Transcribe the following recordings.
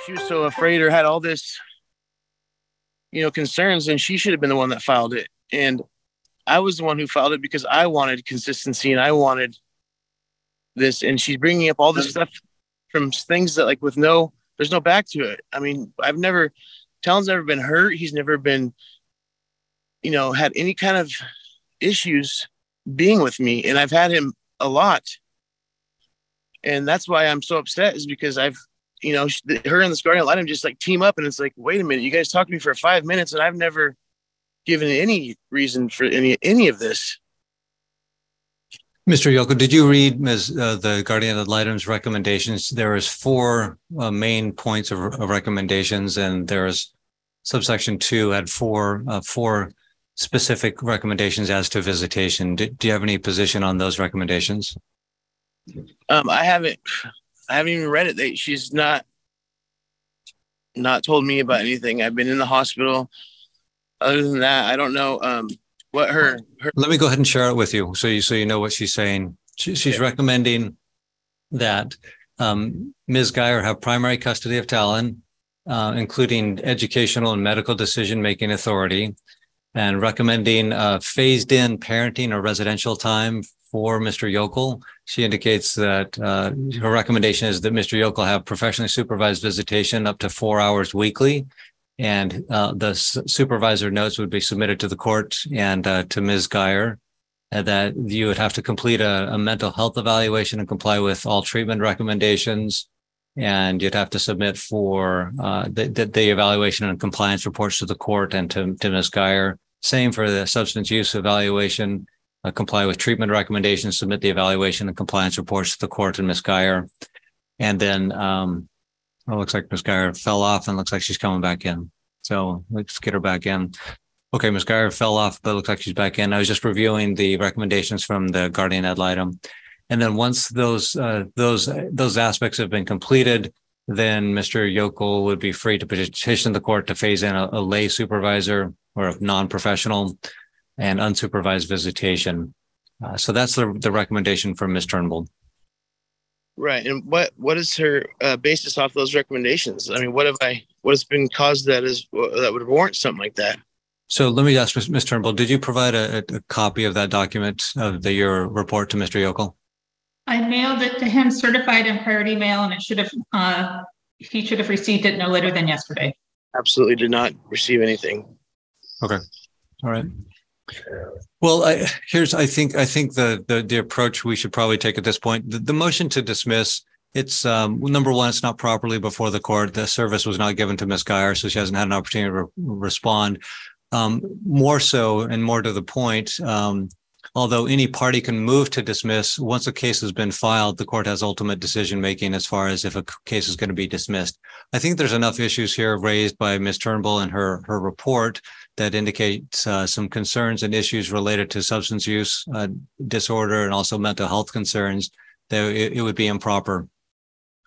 she was so afraid or had all this, concerns, and she should have been the one that filed it. And I was the one who filed it because I wanted consistency and I wanted this. And she's bringing up all this stuff from things that, like, there's no back to it. I mean, Talon's never been hurt. He's never been, had any kind of issues being with me. And I've had him a lot. And that's why I'm so upset, is because her and this guardian ad litem just like team up, and it's like, wait a minute, you guys talked to me for 5 minutes and I've never given any reason for any of this. Mr. Yoko, did you read the guardian ad litem's recommendations? There is 4 main points of recommendations, and there's subsection 2 had four specific recommendations as to visitation. Do you have any position on those recommendations? I haven't even read it. She's not told me about anything. I've been in the hospital. Other than that, I don't know what her. Let me go ahead and share it with you, so you know what she's saying. She's recommending that Ms. Geyer have primary custody of Talon, including educational and medical decision-making authority, and recommending phased-in parenting or residential time for Mr. Yokel. She indicates that her recommendation is that Mr. Yokel have professionally supervised visitation up to 4 hours weekly, and the supervisor notes would be submitted to the court and to Ms. Geyer, and that you would have to complete a mental health evaluation and comply with all treatment recommendations, and you'd have to submit for the evaluation and compliance reports to the court and to Ms. Geyer. Same for the substance use evaluation. Comply with treatment recommendations, submit the evaluation and compliance reports to the court and Ms. Geyer. And then it looks like Ms. Geyer fell off, and looks like she's coming back in. So let's get her back in. Okay, Ms. Geyer fell off, but it looks like she's back in. I was just reviewing the recommendations from the guardian ad litem. And then once those aspects have been completed, then Mr. Yokel would be free to petition the court to phase in a lay supervisor or a non-professional and unsupervised visitation. So that's the recommendation from Ms. Turnbull. Right. And what is her basis off those recommendations? I mean, what has been caused that would warrant something like that? So let me ask Ms. Turnbull, did you provide a copy of that document of your report to Mr. Yokel? I mailed it to him, certified in priority mail, and he should have received it no later than yesterday. Absolutely did not receive anything. Okay. All right. Well, I think the approach we should probably take at this point, the motion to dismiss, it's number one, it's not properly before the court. The service was not given to Ms. Geyer, so she hasn't had an opportunity to respond. More so, and more to the point, although any party can move to dismiss, once a case has been filed, the court has ultimate decision making as far as if a case is going to be dismissed. I think there's enough issues here raised by Ms. Turnbull in her report that indicates some concerns and issues related to substance use disorder and also mental health concerns, that it would be improper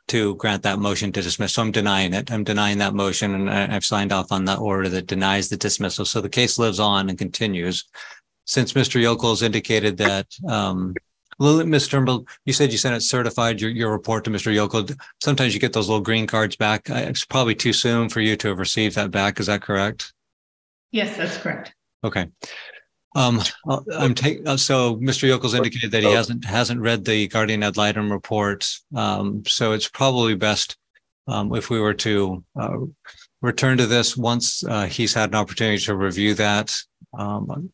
to grant that motion to dismiss. So I'm denying it. I'm denying that motion, and I've signed off on that order that denies the dismissal. So the case lives on and continues. Since Mr. Yokel has indicated that, Ms. Turnbull, you said you sent it certified, your report to Mr. Yokel. Sometimes you get those little green cards back. It's probably too soon for you to have received that back. Is that correct? Yes, that's correct. Okay. So Mr. Yokel's indicated that he hasn't read the guardian ad litem report. So it's probably best if we were to return to this once he's had an opportunity to review that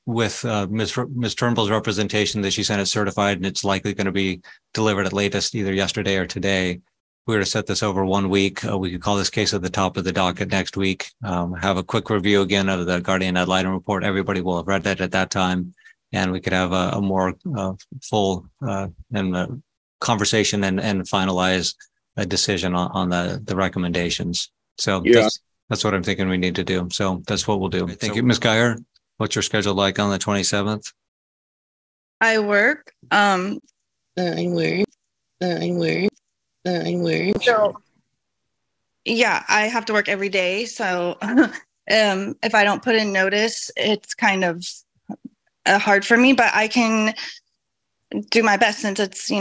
with Ms. Turnbull's representation that she sent it certified and it's likely going to be delivered at latest either yesterday or today. If we were to set this over 1 week, we could call this case at the top of the docket next week, have a quick review again of the guardian ad litem report. Everybody will have read it at that time, and we could have a more full conversation and finalize a decision on the recommendations. So yeah. That's what I'm thinking we need to do. So that's what we'll do. Thank you. Ms. Geyer, what's your schedule like on the 27th? I work. So, yeah, I have to work every day. So if I don't put in notice, it's kind of hard for me, but I can do my best since it's,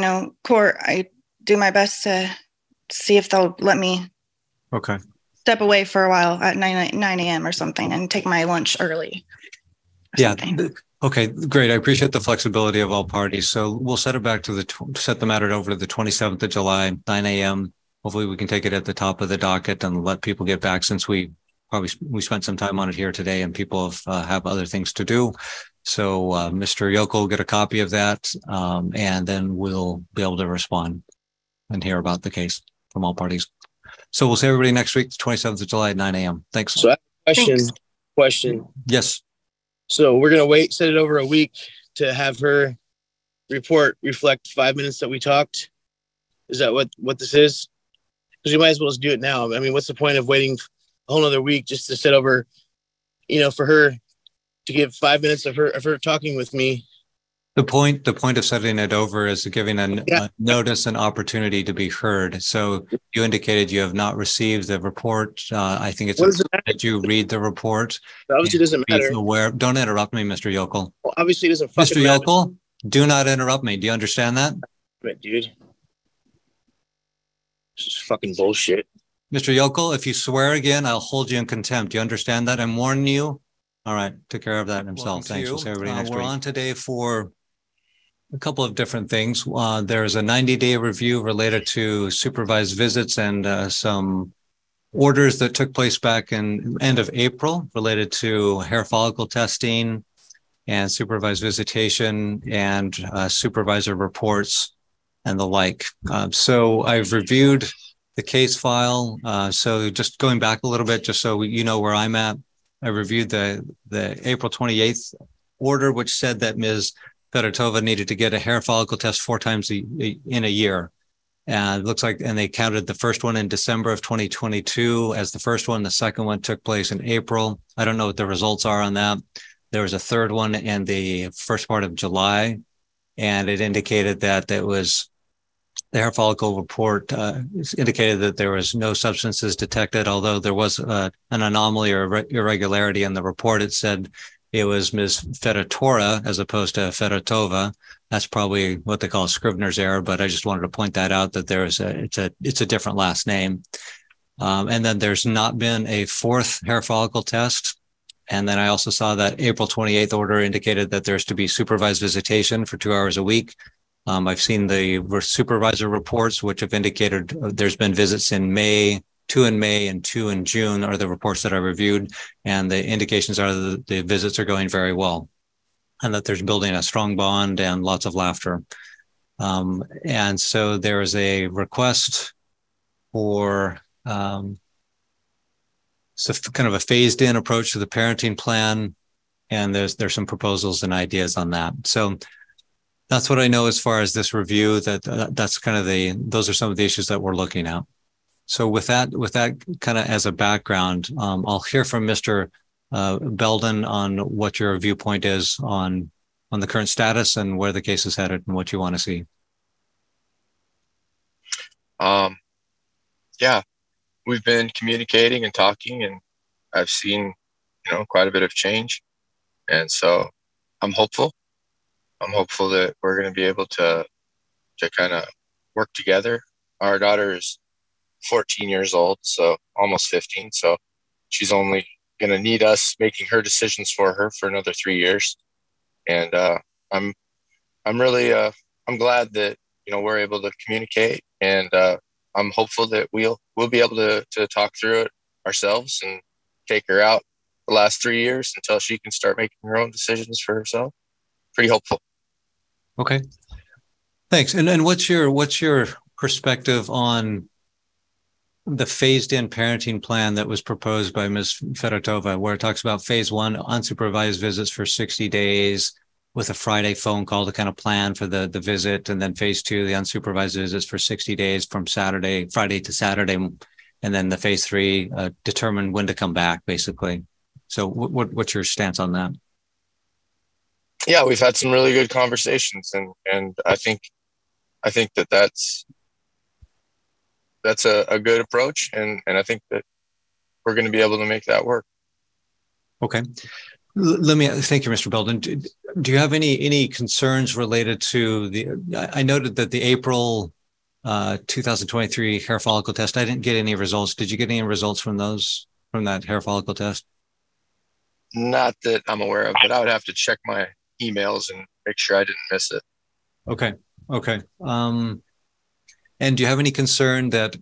court. I do my best to see if they'll let me. Okay. step away for a while at 9 a.m. or something and take my lunch early. Yeah. Okay, great. I appreciate the flexibility of all parties. So we'll set it back to set the matter over to the 27th of July, 9 a.m. Hopefully we can take it at the top of the docket and let people get back, since we spent some time on it here today and people have other things to do. So Mr. Yokel will get a copy of that, and then we'll be able to respond and hear about the case from all parties. So we'll see everybody next week, the 27th of July at 9 a.m. Thanks. So I have a question. Yes. So we're going to set it over a week to have her report reflect 5 minutes that we talked. Is that what this is? Because you might as well just do it now. I mean, what's the point of waiting a whole other week just to sit over, for her to give 5 minutes of her talking with me? The point of setting it over is giving a notice and opportunity to be heard. So you indicated you have not received the report. I think it's that you read the report. It obviously doesn't matter. Don't interrupt me, Mr. Yokel. Well, obviously it doesn't Mr. Yokel, do not interrupt me. Do you understand that? Right, dude. This is fucking bullshit. Mr. Yokel, if you swear again, I'll hold you in contempt. Do you understand that? I'm warning you. All right. Took care of that himself. Thanks. We'll see everybody next week. We're on today for a couple of different things. There's a 90-day review related to supervised visits and some orders that took place back in end of April related to hair follicle testing and supervised visitation and supervisor reports and the like. So I've reviewed the case file. So just going back a little bit, just so you know where I'm at, I reviewed the April 28th order, which said that Ms. Fedotova needed to get a hair follicle test 4 times in a year. And it looks like, and they counted the first one in December of 2022 as the first one. The second one took place in April. I don't know what the results are on that. There was a third one in the first part of July, and it indicated that it was the hair follicle report indicated that there was no substances detected, although there was an anomaly or irregularity in the report. It said it was Ms. Fedotora as opposed to Fedotova. That's probably what they call a Scrivener's error, but I just wanted to point that out, that it's a different last name. And then there's not been a 4th hair follicle test. And then I also saw that April 28th order indicated that there's to be supervised visitation for 2 hours a week. I've seen the supervisor reports, which have indicated there's been visits in May, 2 in May and 2 in June are the reports that I reviewed. And the indications are that the visits are going very well and that there's building a strong bond and lots of laughter. And so there is a request for kind of a phased in approach to the parenting plan. And there's some proposals and ideas on that. So that's what I know as far as this review, that's kind of those are some of the issues that we're looking at. So with that kind of as a background, I'll hear from Mr. Belden on what your viewpoint is on the current status and where the case is headed and what you want to see. Yeah, we've been communicating and talking, and I've seen, quite a bit of change. And so I'm hopeful. I'm hopeful that we're going to be able to kind of work together. Our daughter is 14 years old, so almost 15. So she's only going to need us making her decisions for her for another 3 years. And I'm really I'm glad that we're able to communicate, and I'm hopeful that we'll be able to talk through it ourselves and take her out the last 3 years until she can start making her own decisions for herself. Pretty hopeful. Okay, thanks. And then what's your perspective on the phased-in parenting plan that was proposed by Ms. Fedotova, where it talks about phase 1, unsupervised visits for 60 days with a Friday phone call to kind of plan for the visit, and then phase 2, the unsupervised visits for 60 days from Friday to Saturday, and then the phase 3 determine when to come back, basically. So what's your stance on that? Yeah, we've had some really good conversations, and I think that's a good approach, and I think that we're going to be able to make that work. Okay. Thank you, Mr. Belden. Do you have any concerns related to I noted that the April 2023 hair follicle test. I didn't get any results. Did you get any results from that hair follicle test? Not that I'm aware of, but I would have to check my emails and make sure I didn't miss it. Okay. And do you have any concern that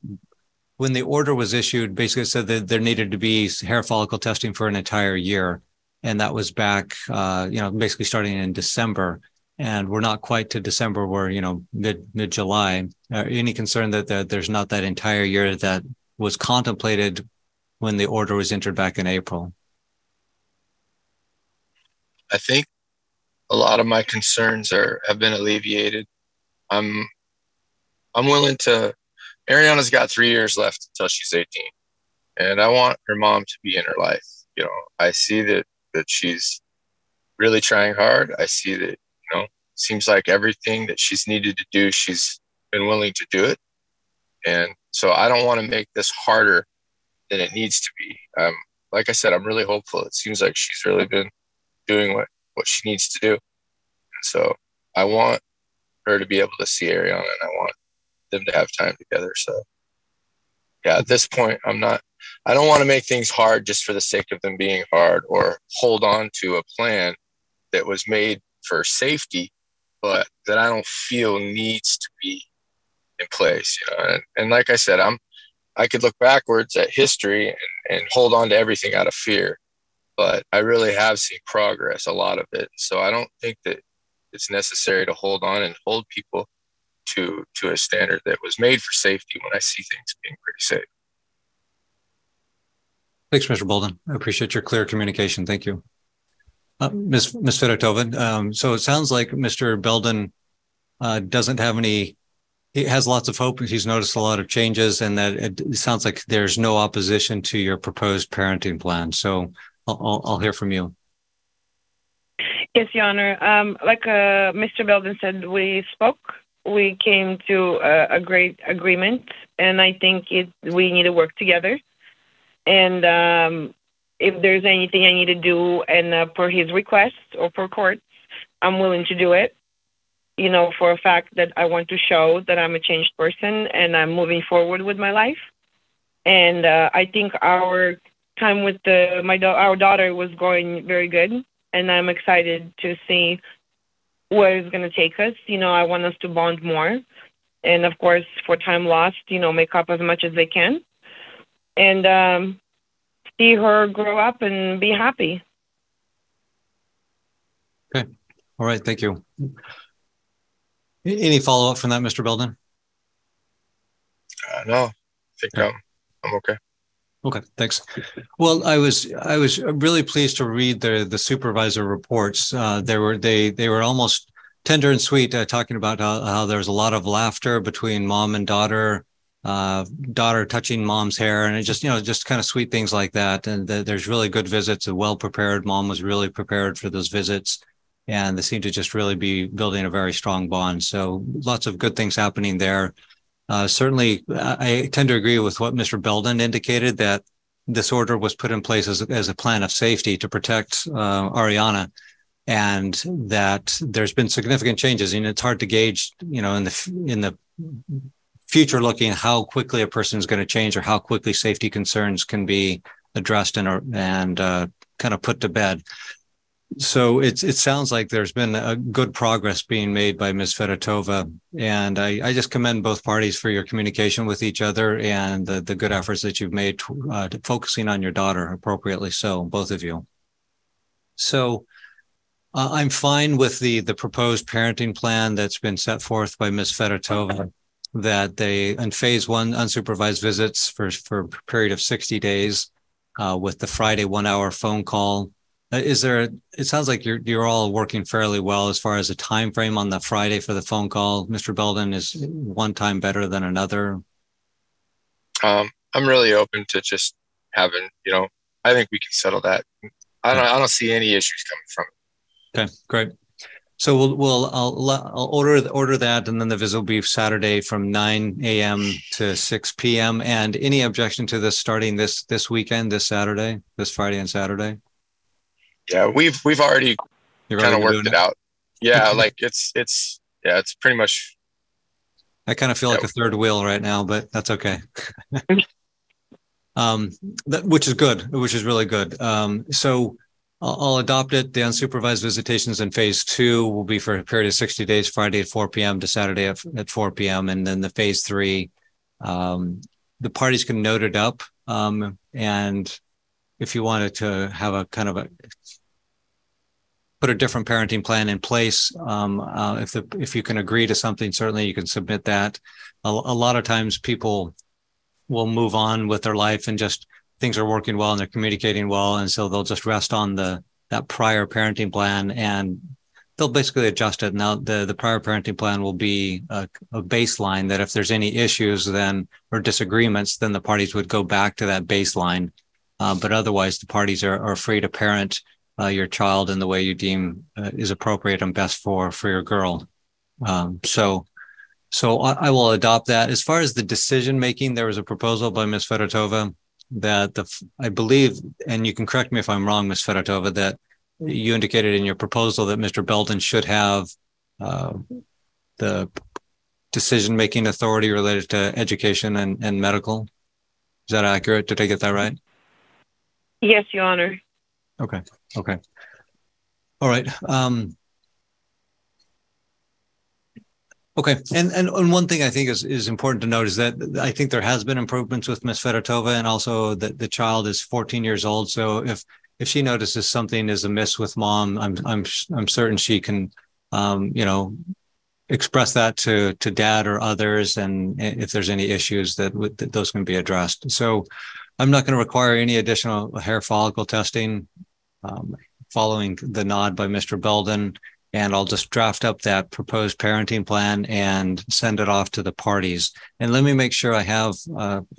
when the order was issued, basically it said that there needed to be hair follicle testing for an entire year, and that was back, basically starting in December, and we're not quite to December. We're mid July. Any concern that there's not that entire year that was contemplated when the order was entered back in April? I think a lot of my concerns have been alleviated. I'm willing to. Ariana's got 3 years left until she's 18, and I want her mom to be in her life. I see that she's really trying hard. I see that, seems like everything that she's needed to do, she's been willing to do it. And so I don't want to make this harder than it needs to be. Like I said, I'm really hopeful. It seems like she's really been doing what she needs to do. And so I want her to be able to see Ariana, and I want them to have time together. So yeah, at this point, I don't want to make things hard just for the sake of them being hard, or hold on to a plan that was made for safety, but that I don't feel needs to be in place. And like I said, I could look backwards at history and hold on to everything out of fear, but I really have seen progress, a lot of it. So I don't think that it's necessary to hold on and hold people to a standard that was made for safety when I see things being pretty safe. Thanks, Mr. Bolden. I appreciate your clear communication. Thank you. Ms. Fedotova, so it sounds like Mr. Belden doesn't have he has lots of hope. He's noticed a lot of changes, and that it sounds like there's no opposition to your proposed parenting plan. So I'll hear from you. Yes, Your Honor. Like Mr. Belden said, we spoke. We came to a great agreement, and I think we need to work together. And if there's anything I need to do, and per his request or per court, I'm willing to do it. For a fact that I want to show that I'm a changed person and I'm moving forward with my life. And I think our time with our daughter was going very good, and I'm excited to see where it's going to take us. I want us to bond more, and of course, for time lost, make up as much as they can, and see her grow up and be happy. Okay. All right. Thank you. Any follow-up from that, Mr. Belden? No, I think I'm okay. Okay, thanks. Well, I was really pleased to read the supervisor reports. They were almost tender and sweet, talking about how there was a lot of laughter between mom and daughter, daughter touching mom's hair, and it just kind of sweet things like that. And there's really good visits, a well prepared mom was really prepared for those visits, and they seem to just really be building a very strong bond. So lots of good things happening there. Certainly, I tend to agree with what Mr. Belden indicated, that this order was put in place as a plan of safety to protect Ariana, and that there's been significant changes. And it's hard to gauge, in the future looking, how quickly a person is going to change, or how quickly safety concerns can be addressed and kind of put to bed. So it sounds like there's been a good progress being made by Ms. Fedotova, and I just commend both parties for your communication with each other and the good efforts that you've made to focusing on your daughter appropriately. So both of you. So I'm fine with the proposed parenting plan that's been set forth by Ms. Fedotova, that in phase 1, unsupervised visits for a period of 60 days with the Friday 1-hour phone call. It sounds like you're all working fairly well as far as a time frame on the Friday for the phone call. Mr. Belden, is one time better than another? I'm really open to just having, I think we can settle that. I don't see any issues coming from it. Okay, great. So I'll order that, and then the visit will be Saturday from 9 a.m. to 6 p.m. And any objection to this starting this weekend, this Friday and Saturday? Yeah, we've already kind of worked it out. Yeah, like it's pretty much I kind of feel like a third wheel right now, but that's okay. Which is good, which is really good. So I'll adopt it. The unsupervised visitations in phase 2 will be for a period of 60 days, Friday at 4 p.m. to Saturday at 4 p.m. And then the phase 3, the parties can note it up. And if you wanted to have a kind of put a different parenting plan in place, if you can agree to something, certainly you can submit that. A lot of times people will move on with their life and just things are working well and they're communicating well. And so they'll just rest on that prior parenting plan and they'll basically adjust it. Now the prior parenting plan will be a baseline that if there's any issues then or disagreements, then the parties would go back to that baseline. But otherwise the parties are free to parent your child in the way you deem is appropriate and best for your girl. So I will adopt that. As far as the decision making, there was a proposal by Ms. Fedotova that I believe, and you can correct me if I'm wrong, Ms. Fedotova, that you indicated in your proposal that Mr. Belden should have the decision making authority related to education and medical. Is that accurate? Did I get that right? Yes, Your Honor. Okay. All right. Okay. And one thing I think is important to note is that I think there has been improvements with Ms. Fedotova, and also that the child is 14 years old. So if she notices something is amiss with mom, I'm certain she can, express that to dad or others. And if there's any issues that those can be addressed. So I'm not going to require any additional hair follicle testing following the nod by Mr. Belden. And I'll just draft up that proposed parenting plan and send it off to the parties. And let me make sure I have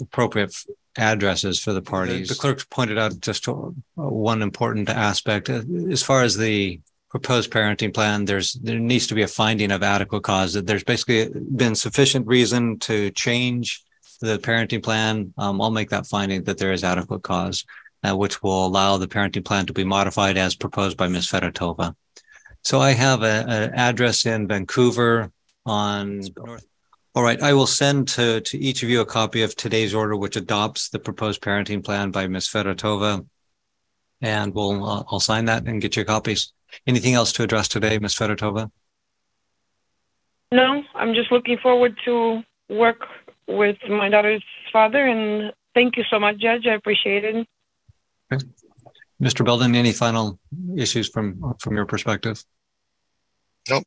appropriate addresses for the parties. The clerks pointed out just one important aspect. As far as the proposed parenting plan, there needs to be a finding of adequate cause. That there's basically been sufficient reason to change the parenting plan. I'll make that finding that there is adequate cause, which will allow the parenting plan to be modified as proposed by Ms. Fedotova. So I have an address in Vancouver on North. All right. I will send to each of you a copy of today's order, which adopts the proposed parenting plan by Ms. Fedotova. And I'll sign that and get you copies. Anything else to address today, Ms. Fedotova? No, I'm just looking forward to work with my daughter's father. And thank you so much, Judge. I appreciate it. Okay. Mr. Belden, any final issues from your perspective? Nope.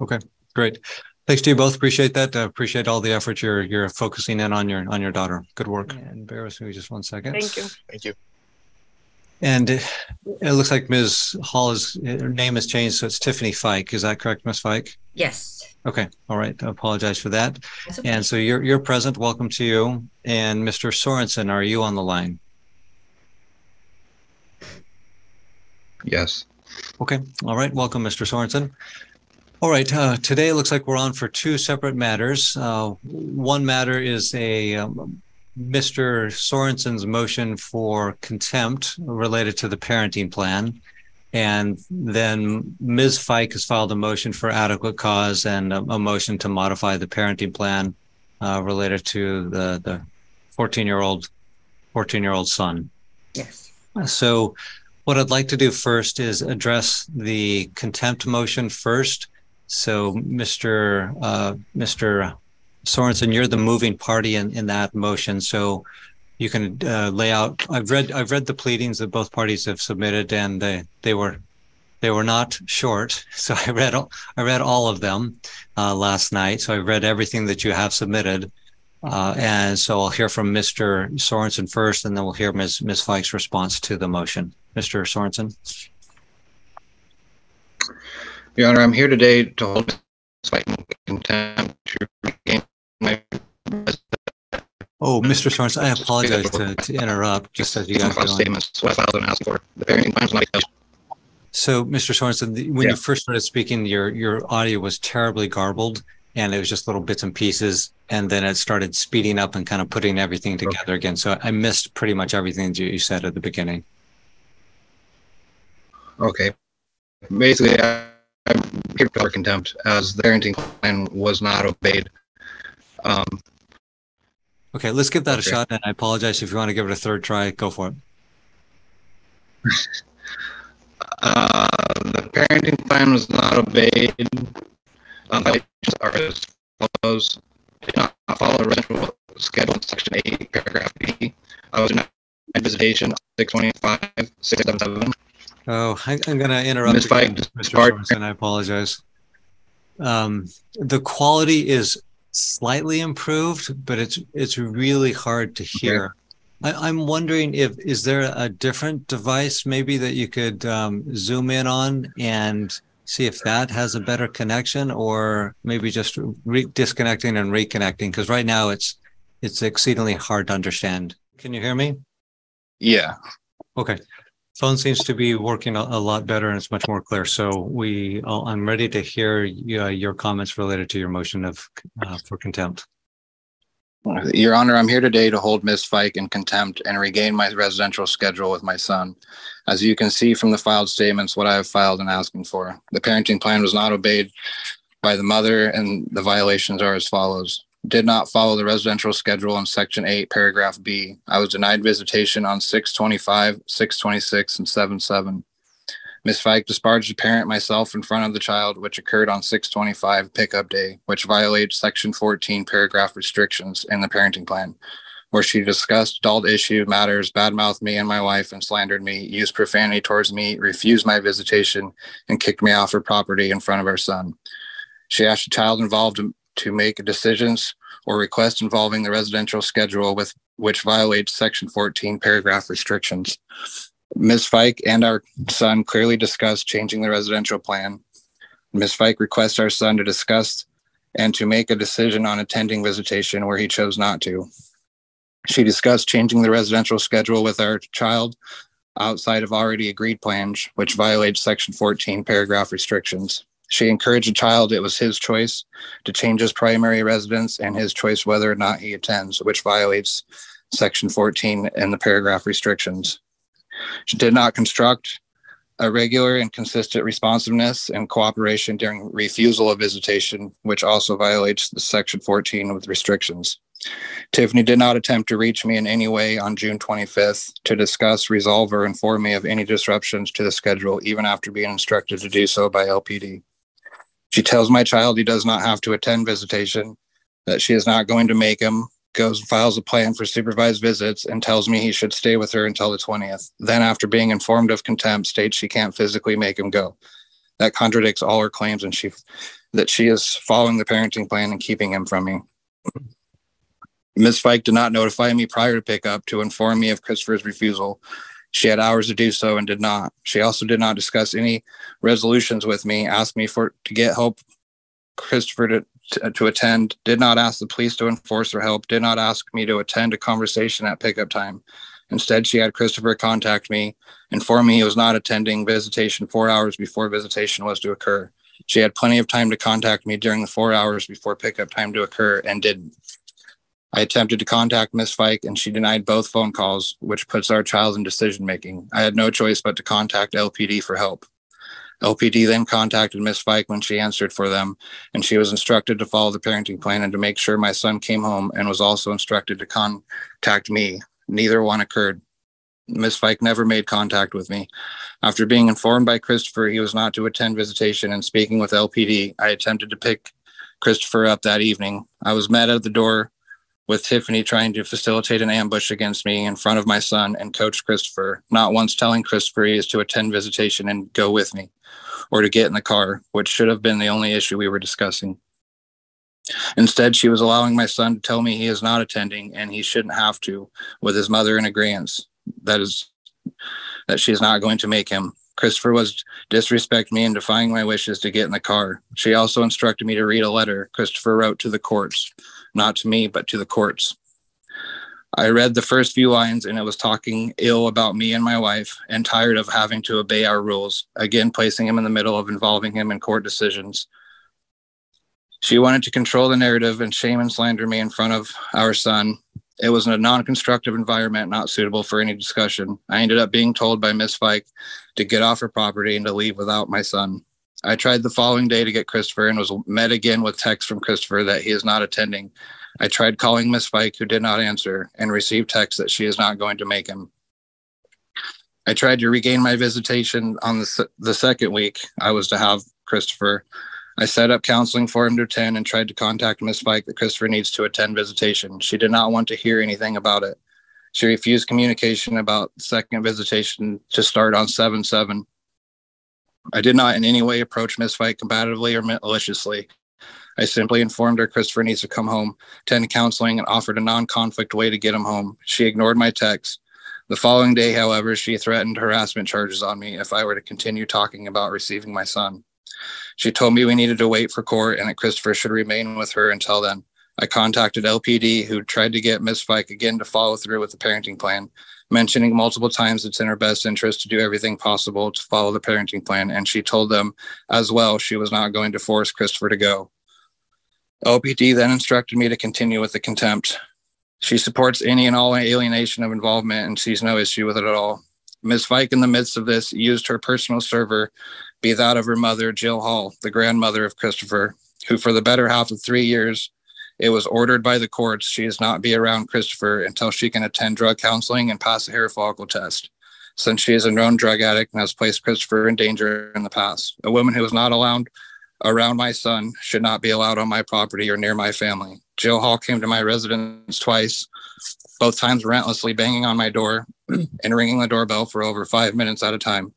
Okay, great. Thanks to you both. Appreciate that. Appreciate all the effort you're focusing in on your daughter. Good work. And bear with me just 1 second. Thank you. Thank you. And it looks like Ms. Hall's her name has changed, so it's Tiffany Fike. Is that correct, Ms. Fike? Yes. Okay. All right. I apologize for that. Okay. And so you're present. Welcome to you. And Mr. Sorensen, are you on the line? Yes. Okay. All right. Welcome, Mr. Sorensen. All right. Today it looks like we're on for 2 separate matters. One matter is Mr. Sorensen's motion for contempt related to the parenting plan. And then Ms. Fike has filed a motion for adequate cause and a motion to modify the parenting plan related to the 14-year-old son. Yes. So what I'd like to do first is address the contempt motion first. So Mr. Sorensen, you're the moving party in that motion. So you can lay out. I've read the pleadings that both parties have submitted, and they were not short. So I read all of them last night. So I read everything that you have submitted, and so I'll hear from Mr. Sorensen first, and then we'll hear Ms. Fike's response to the motion. Mr. Sorensen. Your Honor, I'm here today to hold contempt to regain my. Oh, Mr. Sorensen, I apologize to interrupt. Just as you guys are statements, so I filed and asked for the parenting plan. So, Mr. Sorensen, when you first started speaking, your audio was terribly garbled, and it was just little bits and pieces, and then it started speeding up and kind of putting everything together again. So I missed pretty much everything that you said at the beginning. Okay. Basically, I'm here for contempt as the parenting plan was not obeyed. Um, Okay, let's give that a Okay. shot. And I apologize if you want to give it a third try. Go for it. the parenting plan was not obeyed. Violations are as follows. Did not follow residential schedule in section 8, paragraph B. I was denied visitation 625, 677. Oh, I'm going to interrupt Ms. again, Fike, Mr. Sorensen. I apologize. The quality is slightly improved, but it's really hard to hear. I'm wondering is there a different device maybe that you could zoom in on and see if that has a better connection, or maybe just disconnecting and reconnecting? Because right now it's exceedingly hard to understand. Can you hear me? Yeah. Okay. Phone seems to be working a lot better and it's much more clear. So I'm ready to hear your comments related to your motion of for contempt. Your Honor, I'm here today to hold Ms. Fike in contempt and regain my residential schedule with my son. As you can see from the filed statements, what I have filed and asking for. The parenting plan was not obeyed by the mother, and the violations are as follows. Did not follow the residential schedule in section 8, paragraph B. I was denied visitation on 625, 626, and 77. Ms. Fike disparaged the parent, myself, in front of the child, which occurred on 625 pickup day, which violates section 14 paragraph restrictions in the parenting plan, where she discussed adult issue matters, badmouthed me and my wife, and slandered me, used profanity towards me, refused my visitation, and kicked me off her property in front of our son. She asked the child involved to make decisions or requests involving the residential schedule, with which violates section 14 paragraph restrictions. Ms. Fike and our son clearly discussed changing the residential plan. Ms. Fike requests our son to discuss and to make a decision on attending visitation where he chose not to. She discussed changing the residential schedule with our child outside of already agreed plans, which violates section 14 paragraph restrictions. She encouraged the child it was his choice to change his primary residence and his choice whether or not he attends, which violates section 14 and the paragraph restrictions. She did not construct a regular and consistent responsiveness and cooperation during refusal of visitation, which also violates the section 14 with restrictions. Tiffany did not attempt to reach me in any way on June 25th to discuss, resolve, or inform me of any disruptions to the schedule, even after being instructed to do so by LPD. She tells my child he does not have to attend visitation, that she is not going to make him, goes and files a plan for supervised visits, and tells me he should stay with her until the 20th. Then, after being informed of contempt, states she can't physically make him go. That contradicts all her claims, and that she is following the parenting plan and keeping him from me. Ms. Fike did not notify me prior to pickup to inform me of Christopher's refusal. She had hours to do so and did not. She also did not discuss any resolutions with me, ask me to get help Christopher to attend, did not ask the police to enforce their help, did not ask me to attend a conversation at pickup time. Instead, she had Christopher contact me, inform me he was not attending visitation 4 hours before visitation was to occur. She had plenty of time to contact me during the 4 hours before pickup time to occur and didn't. I attempted to contact Ms. Fike and she denied both phone calls, which puts our child in decision making. I had no choice but to contact LPD for help. LPD then contacted Ms. Fike when she answered for them, and she was instructed to follow the parenting plan and to make sure my son came home, and was also instructed to contact me. Neither one occurred. Ms. Fike never made contact with me. After being informed by Christopher he was not to attend visitation and speaking with LPD, I attempted to pick Christopher up that evening. I was met at the door with Tiffany trying to facilitate an ambush against me in front of my son and Coach Christopher, not once telling Christopher he is to attend visitation and go with me, or to get in the car, which should have been the only issue we were discussing. Instead, she was allowing my son to tell me he is not attending and he shouldn't have to, with his mother in agreement. That she is not going to make him. Christopher was disrespecting me and defying my wishes to get in the car. She also instructed me to read a letter Christopher wrote to the courts, not to me, but to the courts. I read the first few lines and it was talking ill about me and my wife and tired of having to obey our rules, again placing him in the middle of involving him in court decisions. She wanted to control the narrative and shame and slander me in front of our son. It was a non-constructive environment, not suitable for any discussion. I ended up being told by Ms. Fike to get off her property and to leave without my son. I tried the following day to get Christopher and was met again with text from Christopher that he is not attending. I tried calling Miss Fike, who did not answer, and received text that she is not going to make him. I tried to regain my visitation on the second week I was to have Christopher. I set up counseling for him to attend and tried to contact Miss Fike that Christopher needs to attend visitation. She did not want to hear anything about it. She refused communication about the second visitation to start on 7/7. I did not in any way approach Miss Fike combatively or maliciously. I simply informed her Christopher needs to come home, attend counseling, and offered a non-conflict way to get him home. She ignored my text. The following day, however, she threatened harassment charges on me if I were to continue talking about receiving my son. She told me we needed to wait for court and that Christopher should remain with her until then. I contacted LPD, who tried to get Miss Fike again to follow through with the parenting plan, mentioning multiple times it's in her best interest to do everything possible to follow the parenting plan, and she told them as well she was not going to force Christopher to go. LPD then instructed me to continue with the contempt. She supports any and all alienation of involvement and sees no issue with it at all. Ms. Fike, in the midst of this, used her personal server, be that of her mother, Jill Hall, the grandmother of Christopher, who for the better half of 3 years, it was ordered by the courts she is not be around Christopher until she can attend drug counseling and pass a hair follicle test, since she is a known drug addict and has placed Christopher in danger in the past. A woman who is not allowed around my son should not be allowed on my property or near my family. Jill Hall came to my residence twice, both times relentlessly banging on my door and ringing the doorbell for over 5 minutes at a time.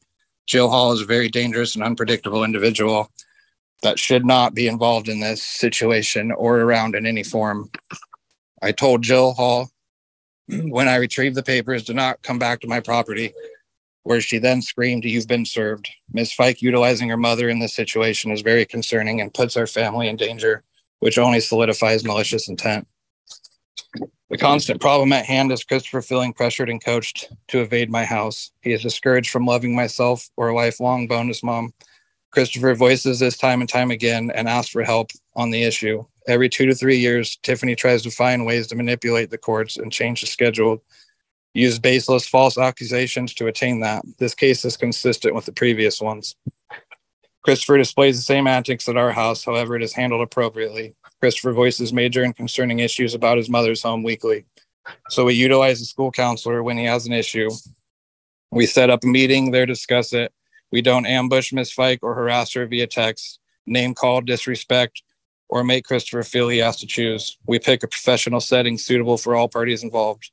Jill Hall is a very dangerous and unpredictable individual that should not be involved in this situation or around in any form. I told Jill Hall when I retrieved the papers to not come back to my property, where she then screamed, "You've been served." Ms. Fike utilizing her mother in this situation is very concerning and puts our family in danger, which only solidifies malicious intent. The constant problem at hand is Christopher feeling pressured and coached to evade my house. He is discouraged from loving myself or a lifelong bonus mom. Christopher voices this time and time again and asks for help on the issue. Every 2 to 3 years, Tiffany tries to find ways to manipulate the courts and change the schedule, use baseless false accusations to attain that. This case is consistent with the previous ones. Christopher displays the same antics at our house, however, it is handled appropriately. Christopher voices major and concerning issues about his mother's home weekly. So we utilize the school counselor when he has an issue. We set up a meeting there to discuss it. We don't ambush Miss Fike or harass her via text, name call, disrespect, or make Christopher feel he has to choose. We pick a professional setting suitable for all parties involved.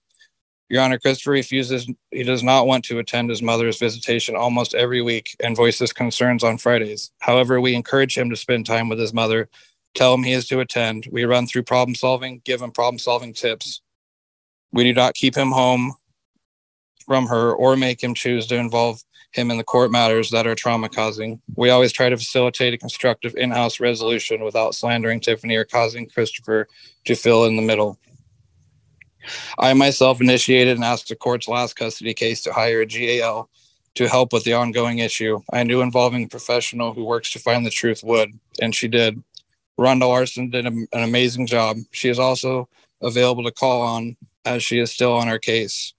Your Honor, Christopher refuses. He does not want to attend his mother's visitation almost every week and voices concerns on Fridays. However, we encourage him to spend time with his mother, tell him he is to attend. We run through problem solving, give him problem solving tips. We do not keep him home from her or make him choose to involve him in the court matters that are trauma causing. We always try to facilitate a constructive in-house resolution without slandering Tiffany or causing Christopher to feel in the middle. I myself initiated and asked the court's last custody case to hire a GAL to help with the ongoing issue. I knew involving a professional who works to find the truth would, and she did. Rhonda Larson did an amazing job. She is also available to call on as she is still on our case.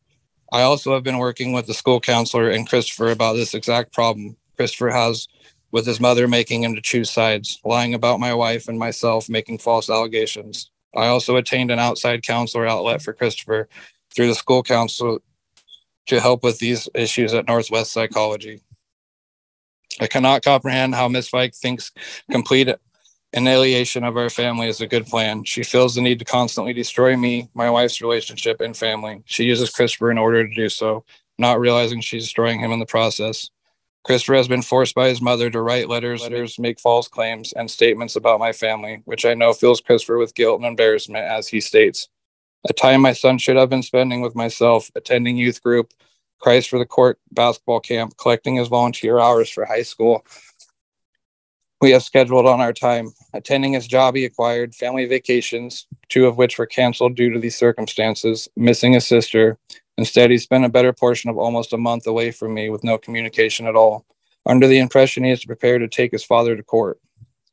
I also have been working with the school counselor and Christopher about this exact problem Christopher has with his mother making him to choose sides, lying about my wife and myself, making false allegations. I also attained an outside counselor outlet for Christopher through the school council to help with these issues at Northwest Psychology. I cannot comprehend how Ms. Fike thinks complete annihilation of our family is a good plan. She feels the need to constantly destroy me, my wife's relationship, and family. She uses Christopher in order to do so, not realizing she's destroying him in the process. Christopher has been forced by his mother to write letters, make false claims, and statements about my family, which I know fills Christopher with guilt and embarrassment, as he states. A time my son should have been spending with myself, attending youth group, Christ for the Court basketball camp, collecting his volunteer hours for high school. We have scheduled on our time, attending his job he acquired, family vacations, 2 of which were canceled due to these circumstances, missing his sister. Instead, he spent a better portion of almost a month away from me with no communication at all, under the impression he is prepared to take his father to court.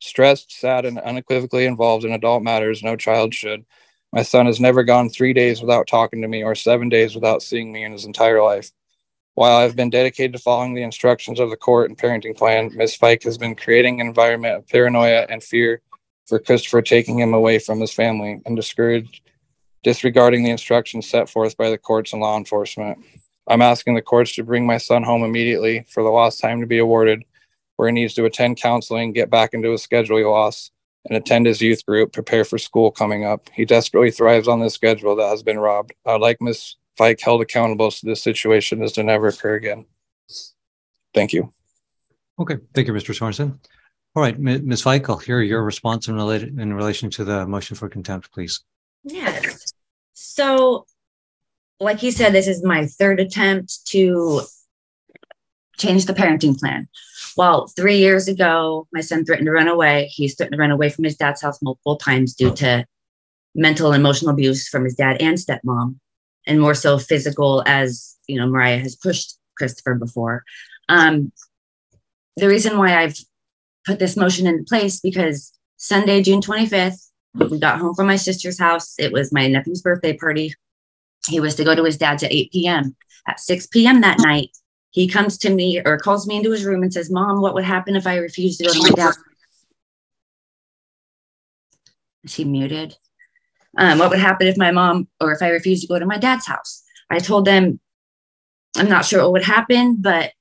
Stressed, sad, and unequivocally involved in adult matters no child should, my son has never gone 3 days without talking to me or 7 days without seeing me in his entire life. While I've been dedicated to following the instructions of the court and parenting plan, Ms. Fike has been creating an environment of paranoia and fear for Christopher, taking him away from his family and disregarding the instructions set forth by the courts and law enforcement. I'm asking the courts to bring my son home immediately for the lost time to be awarded, where he needs to attend counseling, get back into his schedule he lost, and attend his youth group, prepare for school coming up. He desperately thrives on this schedule that has been robbed. I'd like Ms. Fike held accountable so this situation is to never occur again. Thank you. Okay, thank you, Mr. Sorensen. All right, Ms. Fike, I'll hear your response in relation to the motion for contempt, please. Yes. So, like you said, this is my third attempt to change the parenting plan. Well, 3 years ago, my son threatened to run away. He's threatened to run away from his dad's house multiple times due to mental and emotional abuse from his dad and stepmom, and more so physical, as you know, Mariah has pushed Christopher before. The reason why I've put this motion into place, because Sunday, June 25th, we got home from my sister's house. It was my nephew's birthday party. He was to go to his dad's at 8 p.m. At 6 p.m. that night, he comes to me or calls me into his room and says, "Mom, what would happen if I refused to go to my dad's?" Is he muted? What would happen if my mom or if I refused to go to my dad's house? I told them, I'm not sure what would happen, but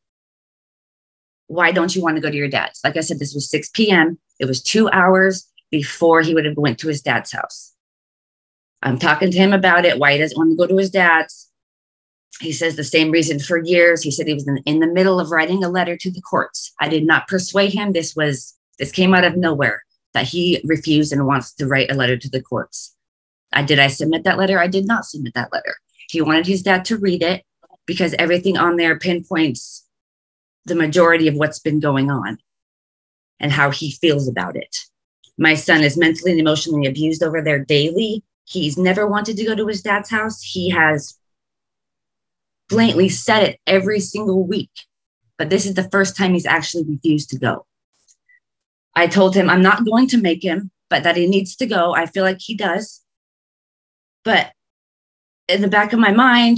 why don't you want to go to your dad's? Like I said, this was 6 p.m. It was 2 hours before he would have went to his dad's house. I'm talking to him about it, why he doesn't want to go to his dad's. He says the same reason for years. He said he was in the middle of writing a letter to the courts. I did not persuade him. This came out of nowhere, that he refused and wants to write a letter to the courts. Did I submit that letter? I did not submit that letter. He wanted his dad to read it because everything on there pinpoints the majority of what's been going on and how he feels about it. My son is mentally and emotionally abused over there daily. He's never wanted to go to his dad's house. He has blatantly said it every single week, but this is the first time he's actually refused to go. I told him I'm not going to make him, but that he needs to go. I feel like he does. But in the back of my mind,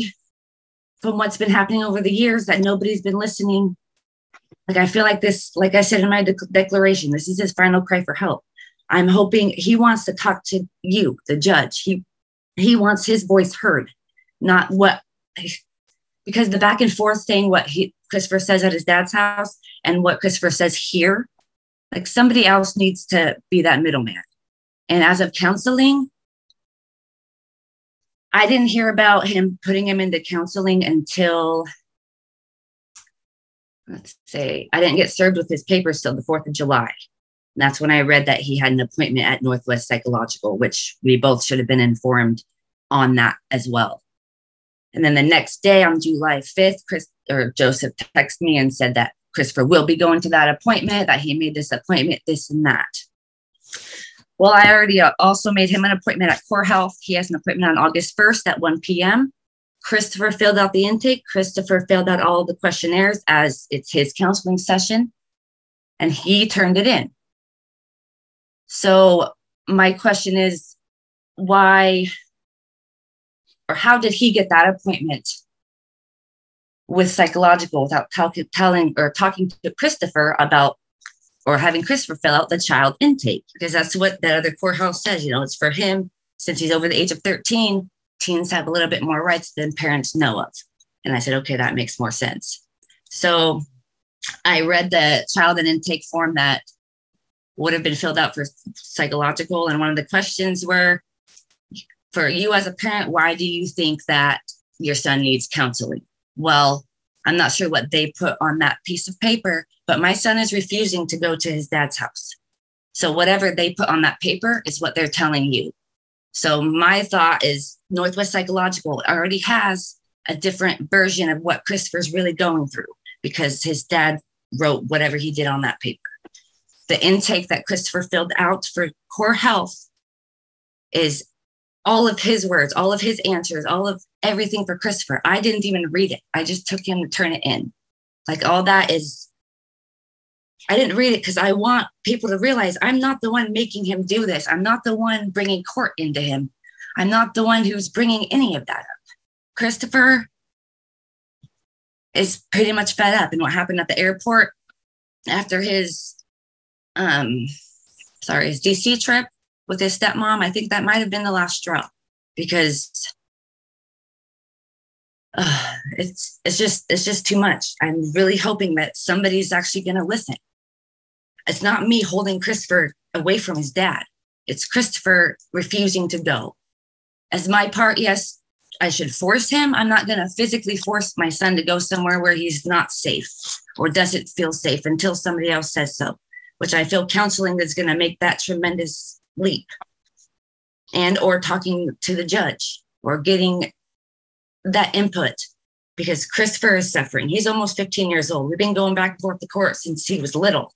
from what's been happening over the years, that nobody's been listening. Like, I feel like this, like I said in my declaration, this is his final cry for help. I'm hoping he wants to talk to you, the judge. He wants his voice heard, not what, because the back and forth saying what Christopher says at his dad's house and what Christopher says here, like somebody else needs to be that middleman. And as of counseling, I didn't hear about him putting him into counseling until, let's say, I didn't get served with his papers till the 4th of July. And that's when I read that he had an appointment at Northwest Psychological, which we both should have been informed on that as well. And then the next day on July 5th, Joseph texted me and said that Christopher will be going to that appointment, that he made this appointment, this and that. Well, I already also made him an appointment at Core Health. He has an appointment on August 1st at 1 p.m. Christopher filled out the intake. Christopher filled out all of the questionnaires as it's his counseling session, and he turned it in. So my question is, why or how did he get that appointment with psychological without talking to Christopher about, or having Christopher fill out the child intake? Because that's what that other courthouse says, you know, it's for him. Since he's over the age of 13, teens have a little bit more rights than parents know of. And I said, okay, that makes more sense. So I read the child and intake form that would have been filled out for psychological. And one of the questions were, for you as a parent, why do you think that your son needs counseling? Well, I'm not sure what they put on that piece of paper, but my son is refusing to go to his dad's house. So whatever they put on that paper is what they're telling you. So my thought is Northwest Psychological already has a different version of what Christopher's really going through because his dad wrote whatever he did on that paper. The intake that Christopher filled out for Core Health is all of his words, all of his answers, all of everything for Christopher. I didn't even read it. I just took him to turn it in. Like all that is, I didn't read it because I want people to realize I'm not the one making him do this. I'm not the one bringing court into him. I'm not the one who's bringing any of that up. Christopher is pretty much fed up. And what happened at the airport after his his DC trip with his stepmom, I think that might have been the last straw, because it's just too much. I'm really hoping that somebody's actually going to listen. It's not me holding Christopher away from his dad. It's Christopher refusing to go. As my part, yes, I should force him. I'm not going to physically force my son to go somewhere where he's not safe or doesn't feel safe until somebody else says so, which I feel counseling is going to make that tremendous leap. And or talking to the judge or getting that input, because Christopher is suffering. He's almost 15 years old. We've been going back and forth to court since he was little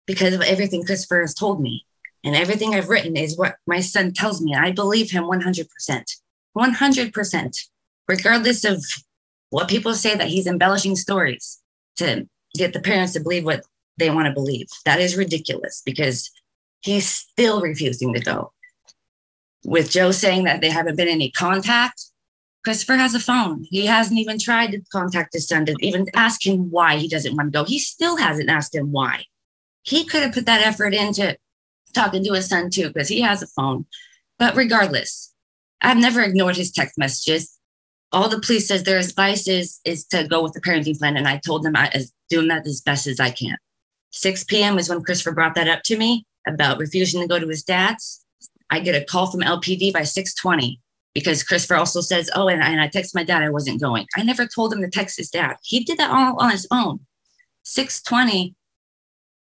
because of everything Christopher has told me. And everything I've written is what my son tells me. I believe him 100%. 100%. Regardless of what people say that he's embellishing stories to get the parents to believe what they want to believe. That is ridiculous, because he's still refusing to go. With Joe saying that they haven't been in any contact, Christopher has a phone. He hasn't even tried to contact his son to even ask him why he doesn't want to go. He still hasn't asked him why. He could have put that effort into talking to his son too, because he has a phone. But regardless, I've never ignored his text messages. All the police says their advice is to go with the parenting plan. And I told them I was doing that as best as I can. 6 p.m. is when Christopher brought that up to me about refusing to go to his dad's. I get a call from LPD by 6:20 because Christopher also says, oh, and I text my dad I wasn't going. I never told him to text his dad. He did that all on his own. 6:20,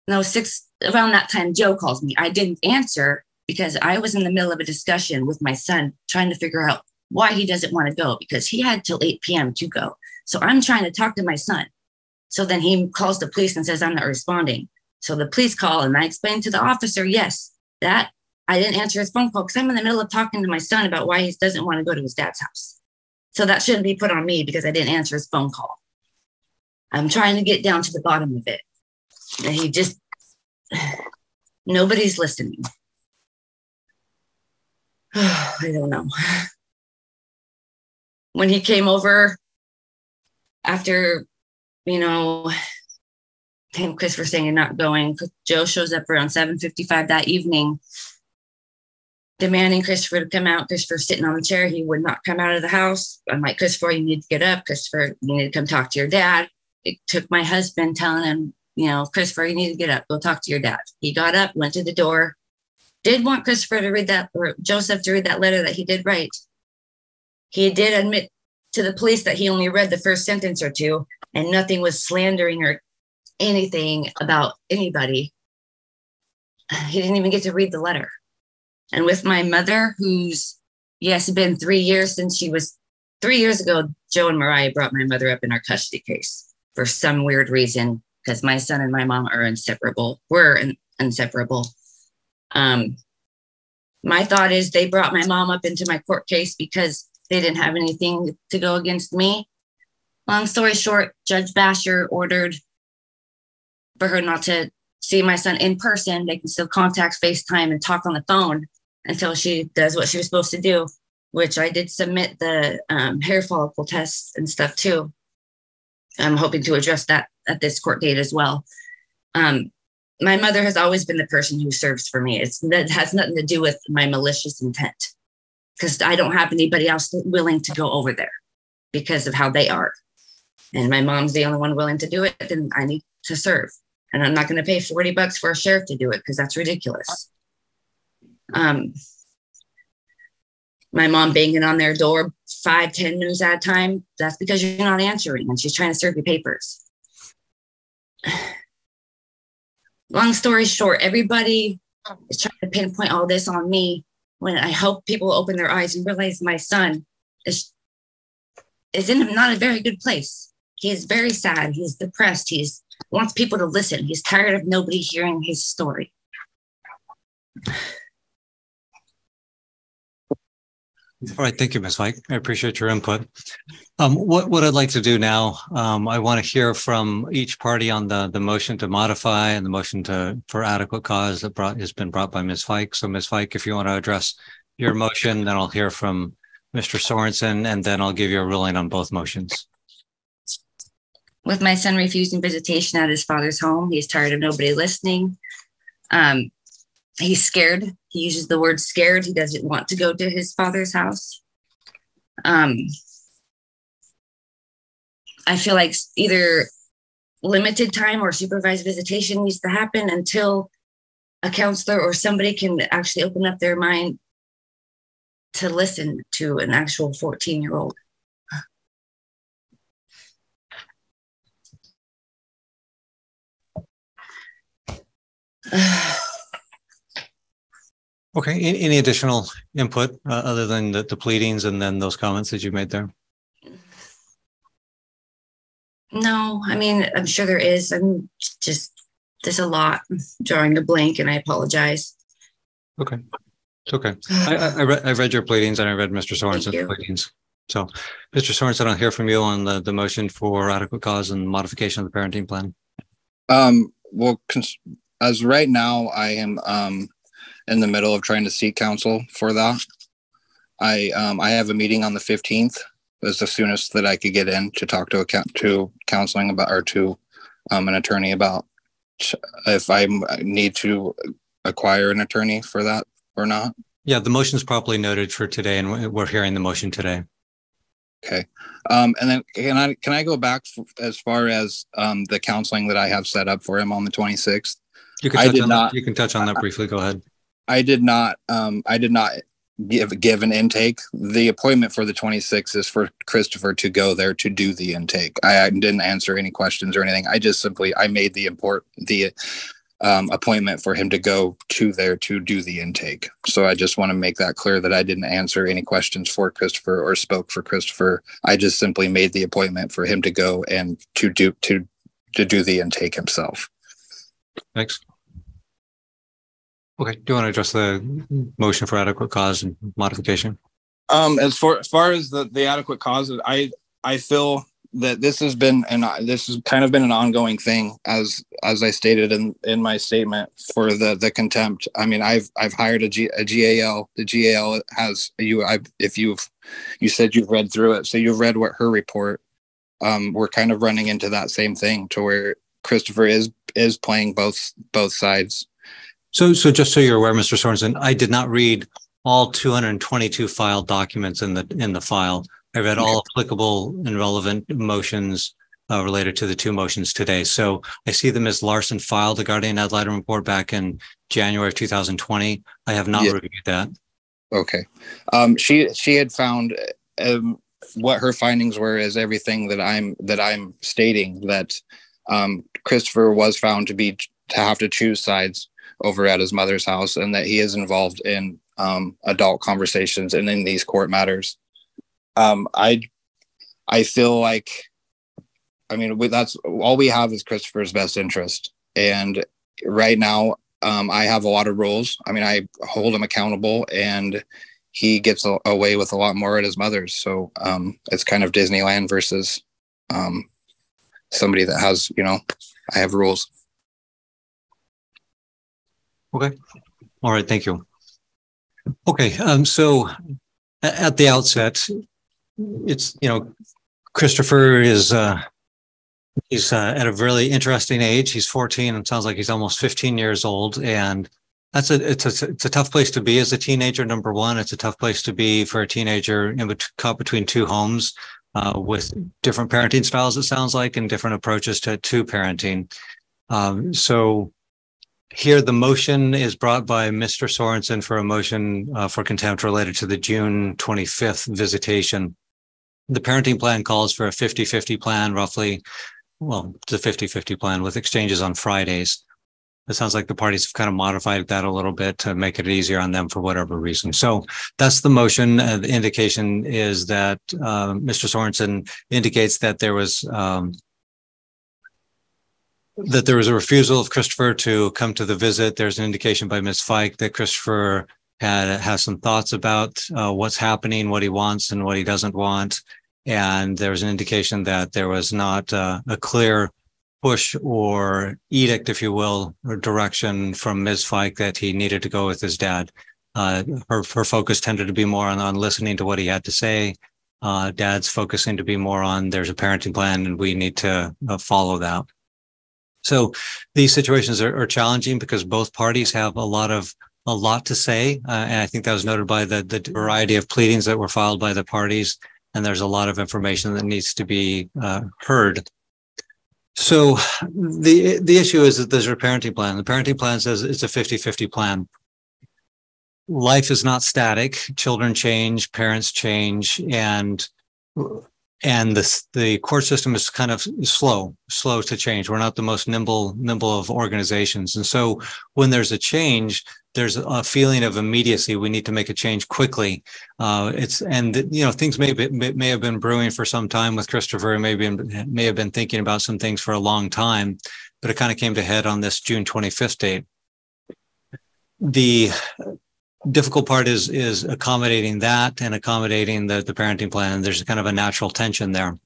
around that time, Joe calls me. I didn't answer because I was in the middle of a discussion with my son trying to figure out why he doesn't want to go, because he had till 8 p.m. to go. So I'm trying to talk to my son. So then he calls the police and says, I'm not responding. So the police call and I explained to the officer, yes, that I didn't answer his phone call because I'm in the middle of talking to my son about why he doesn't want to go to his dad's house. So that shouldn't be put on me because I didn't answer his phone call. I'm trying to get down to the bottom of it. And he just, nobody's listening. I don't know. When he came over after, Christopher saying you're not going, Joe shows up around 7:55 that evening, demanding Christopher to come out. Christopher's sitting on the chair. He would not come out of the house. I'm like, Christopher, you need to get up. Christopher, you need to come talk to your dad. It took my husband telling him, Christopher, you need to get up. Go talk to your dad. He got up, went to the door, did want Christopher to read that, or Joseph to read that letter that he did write. He did admit to the police that he only read the first sentence or two and nothing was slandering or anything about anybody. He didn't even get to read the letter. And with my mother, who's, it's been 3 years since 3 years ago, Joe and Mariah brought my mother up in our custody case for some weird reason, because my son and my mom are inseparable. We're inseparable. My thought is they brought my mom up into my court case because they didn't have anything to go against me. Long story short, Judge Basher ordered for her not to see my son in person. They can still contact, FaceTime, and talk on the phone until she does what she was supposed to do, which I did submit the hair follicle tests and stuff too. I'm hoping to address that at this court date as well. My mother has always been the person who serves for me. That has nothing to do with my malicious intent, because I don't have anybody else willing to go over there because of how they are. And my mom's the only one willing to do it, then I need to serve. And I'm not going to pay $40 for a sheriff to do it because that's ridiculous. My mom banging on their door 5-10 minutes at a time, that's because you're not answering and she's trying to serve you papers. Long story short, everybody is trying to pinpoint all this on me when I hope people open their eyes and realize my son is in not a very good place. He is very sad. He's depressed. He wants people to listen. He's tired of nobody hearing his story. All right. Thank you, Ms. Mike. I appreciate your input. What I'd like to do now, I want to hear from each party on the motion to modify and the motion for adequate cause that has been brought by Ms. Fike. So Ms. Fike, if you want to address your motion, then I'll hear from Mr. Sorensen, and then I'll give you a ruling on both motions. with my son refusing visitation at his father's home. He's tired of nobody listening. He's scared. He uses the word scared. He doesn't want to go to his father's house. I feel like either limited time or supervised visitation needs to happen until a counselor or somebody can actually open up their mind to listen to an actual 14-year-old. Okay. Any additional input other than the pleadings and then those comments that you made there? No, I mean, I'm sure there is. I'm just, there's a lot. I'm drawing a blank, and I apologize. Okay. It's okay. I read your pleadings, and I read Mr. Sorensen's pleadings. So, Mr. Sorensen, I'll hear from you on the motion for adequate cause and modification of the parenting plan. Well, as right now, I am in the middle of trying to seek counsel for that. I have a meeting on the 15th. Is the soonest that I could get in to talk to counseling about, or to an attorney about if I need to acquire an attorney for that or not. Yeah, the motion is properly noted for today, and we're hearing the motion today. Okay. And then can I go back as far as the counseling that I have set up for him on the 26th? You can touch on that briefly. Go ahead. I did not give an intake. The appointment for the 26th is for Christopher to go there to do the intake. I didn't answer any questions or anything. I made the appointment for him to go to there to do the intake. So I just want to make that clear that I didn't answer any questions for Christopher or spoke for Christopher. I just simply made the appointment for him to go and to do the intake himself. Thanks. Okay. Do you want to address the motion for adequate cause and modification? As far as the adequate cause, I feel that this has kind of been an ongoing thing, as I stated in my statement for the contempt. I mean, I've hired a GAL. The GAL has you said you've read through it, so you've read what her report. We're kind of running into that same thing to where Christopher is playing both sides. So just so you're aware, Mr. Sorensen, I did not read all 222 filed documents in the file. I read all applicable and relevant motions related to the two motions today. So I see that Ms. Larson filed the guardian ad litem report back in January of 2020. I have not reviewed that. Okay. She had found what her findings were is everything that I'm stating, that Christopher was found to have to choose sides over at his mother's house, and that he is involved in adult conversations and in these court matters. I feel like, I mean, that's all we have is Christopher's best interest. And right now, I have a lot of rules. I mean, I hold him accountable, and he gets away with a lot more at his mother's. So it's kind of Disneyland versus somebody that has, I have rules. Okay. All right. Thank you. Okay. So at the outset, it's, Christopher is, he's at a really interesting age. He's 14 and sounds like he's almost 15 years old. And it's a tough place to be as a teenager. Number one, it's a tough place to be for a teenager caught between two homes with different parenting styles, it sounds like, and different approaches to parenting. So here, the motion is brought by Mr. Sorensen for a motion for contempt related to the June 25th visitation. The parenting plan calls for a 50-50 plan, roughly. Well, it's a 50-50 plan with exchanges on Fridays. It sounds like the parties have kind of modified that a little bit to make it easier on them for whatever reason. So that's the motion. The indication is that Mr. Sorensen indicates that there was a refusal of Christopher to come to the visit. There's an indication by Ms. Fike that Christopher has some thoughts about what's happening, what he wants and what he doesn't want. And there's an indication that there was not a clear push or edict, if you will, or direction from Ms. Fike that he needed to go with his dad. Her focus tended to be more on listening to what he had to say Dad's focusing to be more on there's a parenting plan and we need to follow that. So these situations are challenging because both parties have a lot to say. And I think that was noted by the variety of pleadings that were filed by the parties. And there's a lot of information that needs to be heard. So the issue is that there's a parenting plan. The parenting plan says it's a 50-50 plan. Life is not static. Children change, parents change, and the court system is kind of slow to change. We're not the most nimble of organizations. And so when there's a change, there's a feeling of immediacy. We need to make a change quickly. Things may have been brewing for some time with Christopher, may have been thinking about some things for a long time, but it kind of came to head on this June 25th date. The difficult part is accommodating that and accommodating the parenting plan. There's kind of a natural tension there.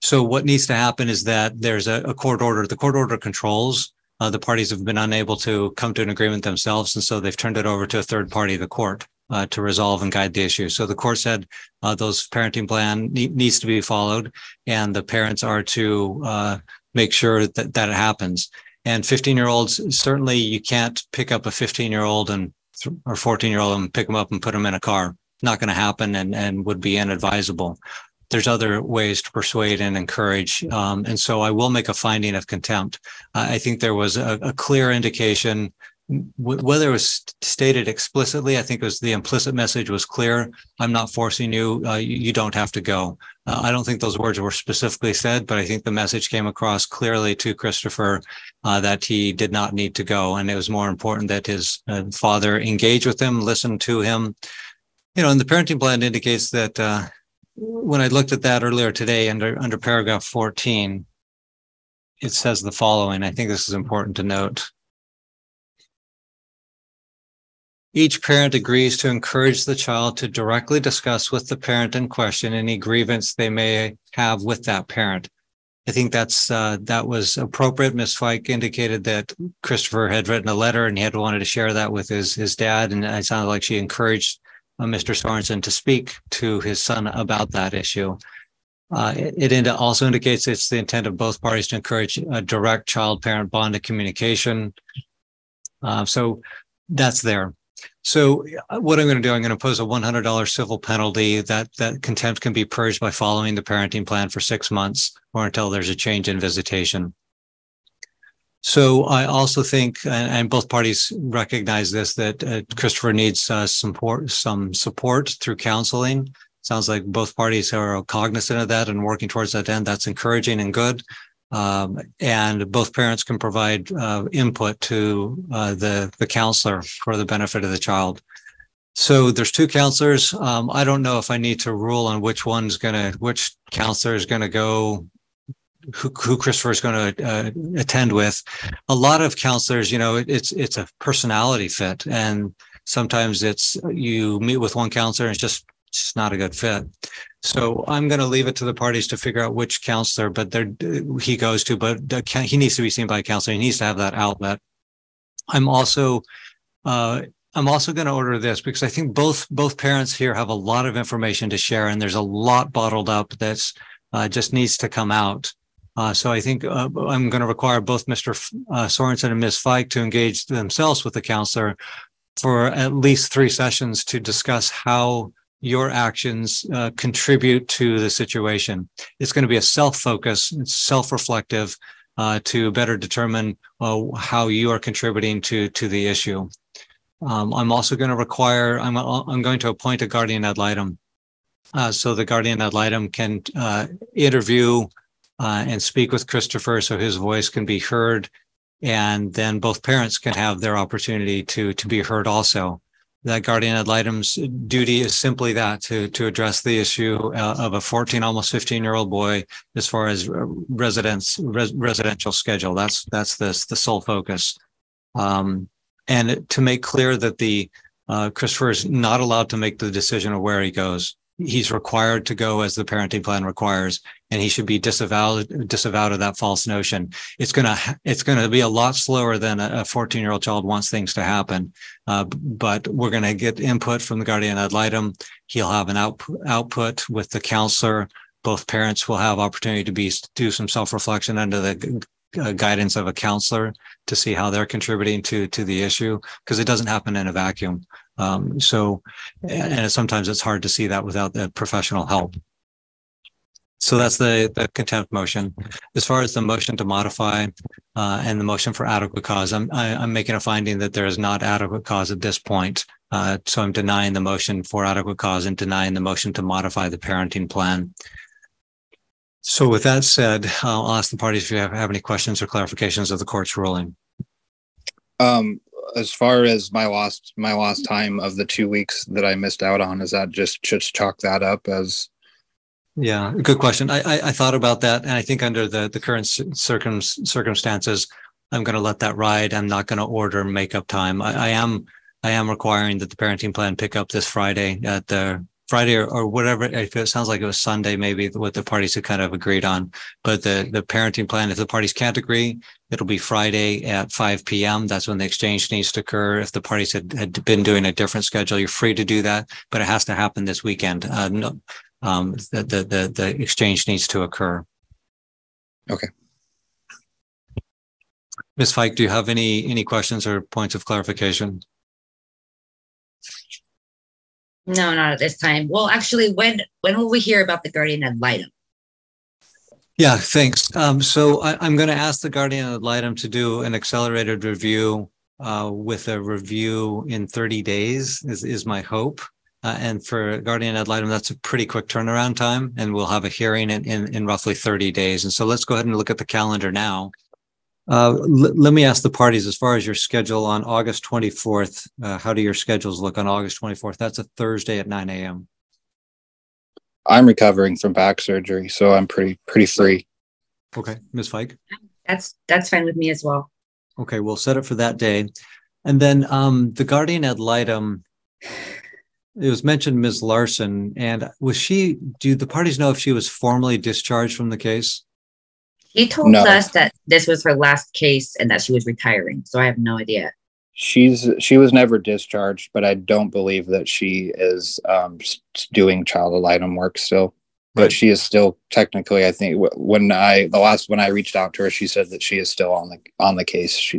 So what needs to happen is that there's a court order. The court order controls. The parties have been unable to come to an agreement themselves, and so they've turned it over to a third party, the court, to resolve and guide the issue. So the court said those parenting plan needs to be followed, and the parents are to make sure that it happens. And 15-year-olds, certainly you can't pick up a 15-year-old or 14-year-old and pick them up and put them in a car. Not going to happen and would be inadvisable. There's other ways to persuade and encourage. And so I will make a finding of contempt. I think there was a clear indication, whether it was stated explicitly, I think it was the implicit message was clear. I'm not forcing you. You don't have to go. I don't think those words were specifically said, but I think the message came across clearly to Christopher that he did not need to go. And it was more important that his father engage with him, listen to him. And the parenting plan indicates that when I looked at that earlier today under paragraph 14, it says the following. I think this is important to note. Each parent agrees to encourage the child to directly discuss with the parent in question any grievance they may have with that parent. I think that was appropriate. Ms. Fike indicated that Christopher had written a letter and he had wanted to share that with his dad, and it sounded like she encouraged Mr. Sorensen to speak to his son about that issue. It also indicates it's the intent of both parties to encourage a direct child-parent bond of communication. So that's there. So what I'm going to do, I'm going to impose a $100 civil penalty that contempt can be purged by following the parenting plan for 6 months or until there's a change in visitation. So I also think, and both parties recognize this, that Christopher needs some support through counseling. Sounds like both parties are cognizant of that and working towards that end. That's encouraging and good. And both parents can provide input to the counselor for the benefit of the child. So there's 2 counselors. I don't know if I need to rule on which counselor is going to go, who Christopher is going to attend with. A lot of counselors, it's a personality fit, and sometimes it's you meet with one counselor and it's just not a good fit. So I'm going to leave it to the parties to figure out which counselor he goes to, but he needs to be seen by a counselor. He needs to have that outlet. I'm also going to order this because I think both parents here have a lot of information to share, and there's a lot bottled up that's just needs to come out. So I think I'm going to require both Mr. Sorensen and Ms. Fike to engage themselves with the counselor for at least 3 sessions to discuss how your actions contribute to the situation. It's going to be a self-focus, self-reflective to better determine how you are contributing to the issue. I'm also going to require, I'm going to appoint a guardian ad litem. So the guardian ad litem can interview and speak with Christopher so his voice can be heard, and then both parents can have their opportunity to be heard also. That guardian ad litem's duty is simply that, to address the issue of a 14, almost 15-year-old boy as far as residential schedule. That's the sole focus. And to make clear that Christopher is not allowed to make the decision of where he goes. He's required to go as the parenting plan requires, and he should be disavowed of that false notion. It's going to be a lot slower than a 14-year-old child wants things to happen. But we're going to get input from the guardian ad litem, He'll have an output with the counselor. Both parents will have opportunity to do some self-reflection under the guidance of a counselor to see how they're contributing to the issue, because it doesn't happen in a vacuum. And sometimes it's hard to see that without the professional help. So that's the contempt motion. As far as the motion to modify and the motion for adequate cause, I'm making a finding that there is not adequate cause at this point. So I'm denying the motion for adequate cause and denying the motion to modify the parenting plan. So with that said, I'll ask the parties if you have any questions or clarifications of the court's ruling. As far as my lost time of the 2 weeks that I missed out on, is that just chalk that up as? Yeah, good question. I thought about that, and I think under the current circumstances, I'm going to let that ride. I'm not going to order makeup time. I am requiring that the parenting plan pick up this Friday at the Friday or whatever. If it sounds like it was Sunday, maybe what the parties had kind of agreed on. But the parenting plan, if the parties can't agree, it'll be Friday at 5 p.m. That's when the exchange needs to occur. If the parties had been doing a different schedule, you're free to do that, but it has to happen this weekend. The exchange needs to occur. Okay. Ms. Fike, do you have any questions or points of clarification? No, not at this time. Well, actually, when will we hear about the guardian ad litem? Yeah, thanks. So I'm going to ask the guardian ad litem to do an accelerated review with a review in 30 days is my hope. And for guardian ad litem, that's a pretty quick turnaround time, and we'll have a hearing in roughly 30 days. And so let's go ahead and look at the calendar now. Let me ask the parties, as far as your schedule on August 24th, how do your schedules look on August 24th? That's a Thursday at 9 a.m. I'm recovering from back surgery, so I'm pretty free. Okay, Ms. Fike? That's fine with me as well. Okay, we'll set it for that day. And then the guardian ad litem, it was mentioned Ms. Larson, and do the parties know if she was formally discharged from the case? He told us that this was her last case and that she was retiring. So I have no idea. She was never discharged, but I don't believe that she is doing child ad litem work still. But right. She is still technically, I think, when I reached out to her, she said that she is still on the case.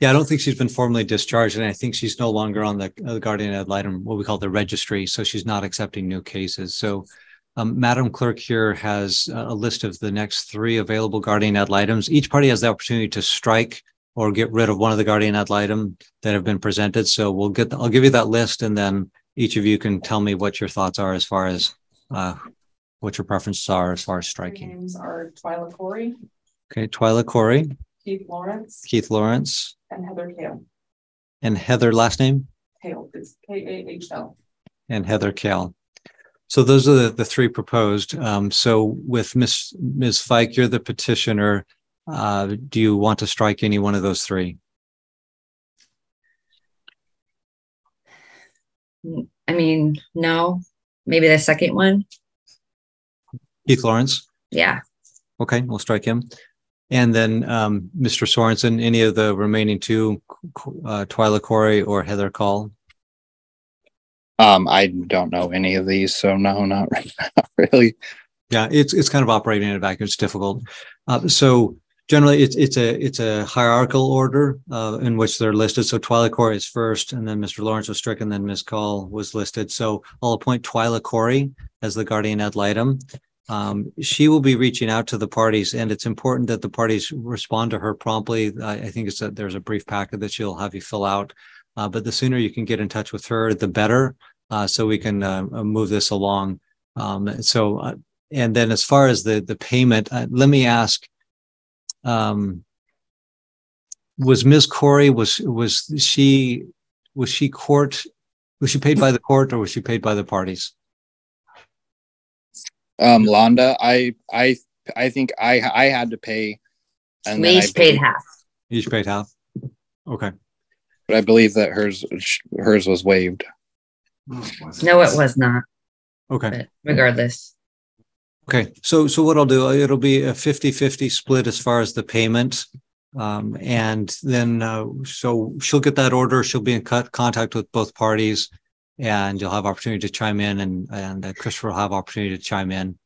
Yeah, I don't think she's been formally discharged, and I think she's no longer on the guardian ad litem, what we call the registry. So she's not accepting new cases. So Madam Clerk here has a list of the next 3 available guardian ad litems. Each party has the opportunity to strike or get rid of one of the guardian ad litem that have been presented. So I'll give you that list, and then each of you can tell me what your thoughts are as far as what your preferences are as far as striking. Their names are Twyla Corey. Okay, Twyla Corey. Keith Lawrence. And Heather Kale. And Heather, last name? Kale. It's Kahl. And Heather Kale. So those are the 3 proposed. So with Ms. Fike, you're the petitioner. Do you want to strike any one of those 3? I mean, no. Maybe the second one. Keith Lawrence? Yeah. Okay, we'll strike him. And then Mr. Sorensen, any of the remaining 2, Twyla Corey or Heather Kale? I don't know any of these, so no, not really. Yeah, it's kind of operating in a vacuum. It's difficult. So generally, it's a hierarchical order in which they're listed. So Twyla Corey is first, and then Mr. Lawrence was stricken, then Ms. Kale was listed. So I'll appoint Twyla Corey as the guardian ad litem. She will be reaching out to the parties, and it's important that the parties respond to her promptly. I think there's a brief packet that she'll have you fill out. But the sooner you can get in touch with her, the better, so we can move this along. And then as far as the payment, let me ask, was Ms. Corey, was she paid by the court, or was she paid by the parties? Londa, I think I had to pay, and we each paid half. Each paid half. Okay. But I believe that hers was waived. No, it was not. Okay. But regardless. Okay. So what I'll do, it'll be a 50-50 split as far as the payment. And then so she'll get that order. She'll be in contact with both parties. and you'll have opportunity to chime in, and Christopher will have opportunity to chime in.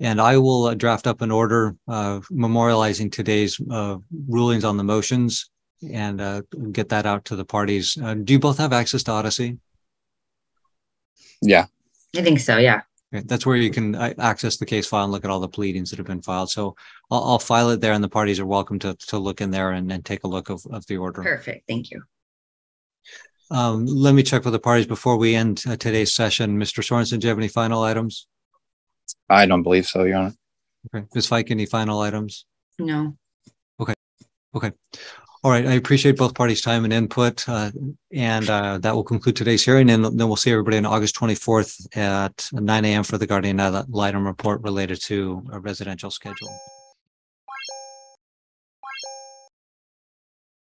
And I will draft up an order memorializing today's rulings on the motions and get that out to the parties. Do you both have access to Odyssey? Yeah. I think so. Yeah. Okay. That's where you can access the case file and look at all the pleadings that have been filed. So I'll file it there, and the parties are welcome to look in there and take a look of the order. Perfect. Thank you. Let me check with the parties before we end today's session. Mr. Sorensen, do you have any final items? I don't believe so, Your Honor. Okay. Ms. Fike, any final items? No. Okay. All right. I appreciate both parties' time and input. And that will conclude today's hearing. And then we'll see everybody on August 24th at 9 a.m. for the Guardian ad litem report related to a residential schedule.